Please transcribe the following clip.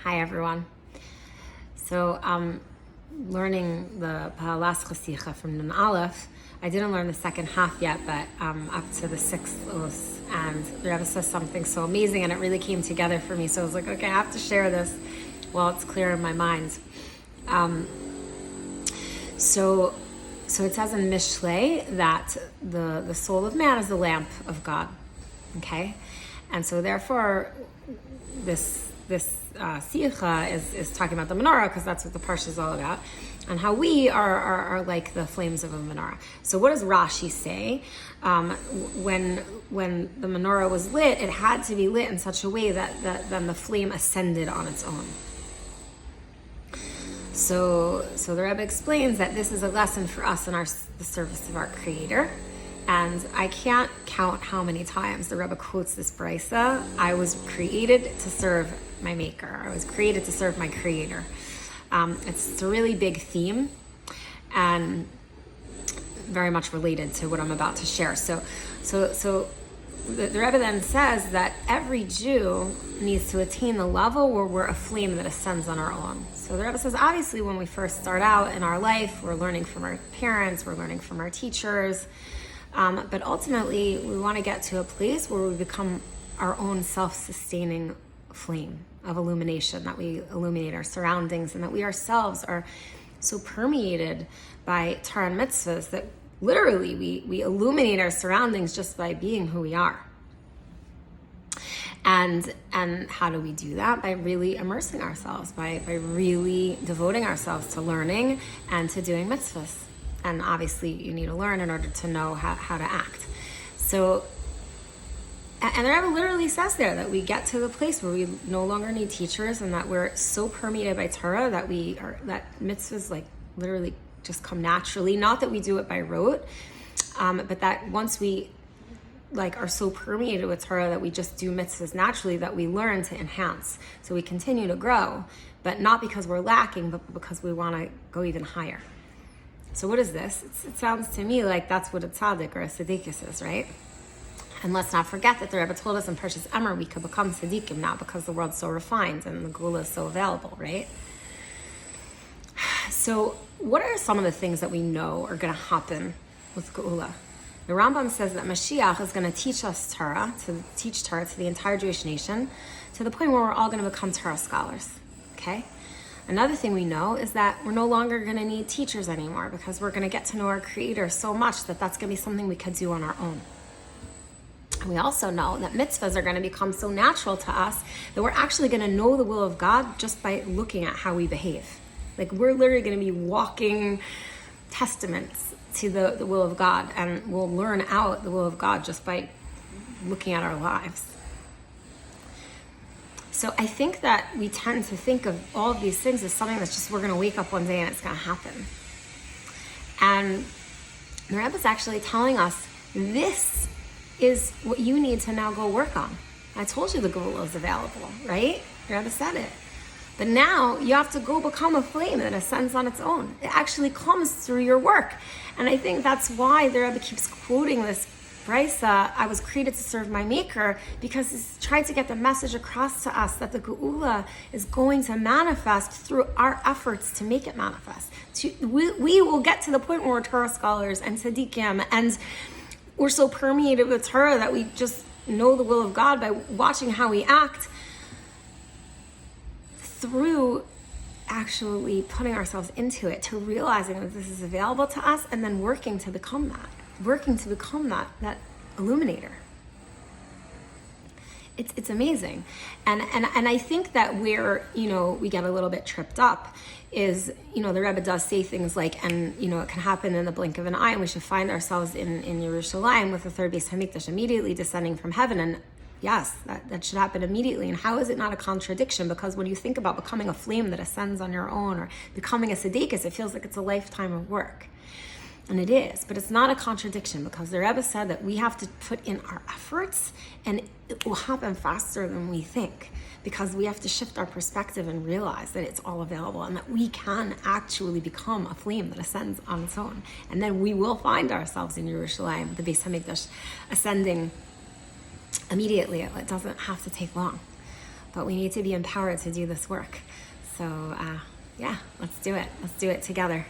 Hi everyone. So learning the last chasicha from Nun Aleph. I didn't learn the second half yet, but up to the sixth Us. And the Rebbe says something so amazing, and it really came together for me. So I was like, okay, I have to share this while it's clear in my mind. So it says in Mishlei that the soul of man is the lamp of God. Okay, and so therefore this Sicha is talking about the menorah, because that's what the parsha is all about, and how we are like the flames of a menorah. So what does Rashi say? When the menorah was lit, it had to be lit in such a way that then the flame ascended on its own. So the Rebbe explains that this is a lesson for us in the service of our Creator. And I can't count how many times the Rebbe quotes this brisa. I was created to serve my Maker. I was created to serve my Creator. It's a really big theme and very much related to what I'm about to share. So the Rebbe then says that every Jew needs to attain the level where we're a flame that ascends on our own. So the Rebbe says, obviously, when we first start out in our life, we're learning from our parents, we're learning from our teachers. But ultimately, we want to get to a place where we become our own self-sustaining flame of illumination, that we illuminate our surroundings, and that we ourselves are so permeated by Torah and mitzvahs that literally we illuminate our surroundings just by being who we are. And how do we do that? By really immersing ourselves, by really devoting ourselves to learning and to doing mitzvahs. And obviously you need to learn in order to know how to act. So, and the Rebbe literally says there that we get to the place where we no longer need teachers, and that we're so permeated by Torah that that mitzvahs like literally just come naturally. Not that we do it by rote, but that once we like are so permeated with Torah that we just do mitzvahs naturally, that we learn to enhance. So we continue to grow, but not because we're lacking, but because we want to go even higher. So what is this? It sounds to me like that's what a tzaddik or a tzaddikus is, right? And let's not forget that the Rebbe told us in Parshas Emor we could become tzaddikim now because the world's so refined and the Geula is so available, right? So what are some of the things that we know are going to happen with Geula? The Rambam says that Moshiach is going to teach us Torah, to teach Torah to the entire Jewish nation, to the point where we're all going to become Torah scholars, okay? Another thing we know is that we're no longer going to need teachers anymore, because we're going to get to know our Creator so much that that's going to be something we could do on our own. And we also know that mitzvahs are going to become so natural to us that we're actually going to know the will of God just by looking at how we behave. Like we're literally going to be walking testaments to the will of God, and we'll learn out the will of God just by looking at our lives. So I think that we tend to think of all of these things as something that's just, we're going to wake up one day and it's going to happen. And the Rebbe is actually telling us this is what you need to now go work on. I told you the Geula is available, right? The Rebbe said it. But now you have to go become a flame that ascends on its own. It actually comes through your work. And I think that's why the Rebbe keeps quoting this brisa, I was created to serve my Maker, because he's trying to get the message across to us that the Geula is going to manifest through our efforts to make it manifest. We will get to the point where we're Torah scholars and tzaddikim, and we're so permeated with Torah that we just know the will of God by watching how we act, through actually putting ourselves into it, to realizing that this is available to us, and then working to become that illuminator. It's amazing. And I think that where, we get a little bit tripped up is, the Rebbe does say things like, and, it can happen in the blink of an eye, and we should find ourselves in Yerushalayim with the third Beis Hamikdash immediately descending from heaven. And yes, that should happen immediately. And how is it not a contradiction? Because when you think about becoming a flame that ascends on your own, or becoming a tzaddikus, it feels like it's a lifetime of work. And it is, but it's not a contradiction, because the Rebbe said that we have to put in our efforts, and it will happen faster than we think, because we have to shift our perspective and realize that it's all available, and that we can actually become a flame that ascends on its own. And then we will find ourselves in Yerushalayim, the Beis Hamikdash, ascending immediately. It doesn't have to take long. but we need to be empowered to do this work. So yeah, let's do it. Let's do it together.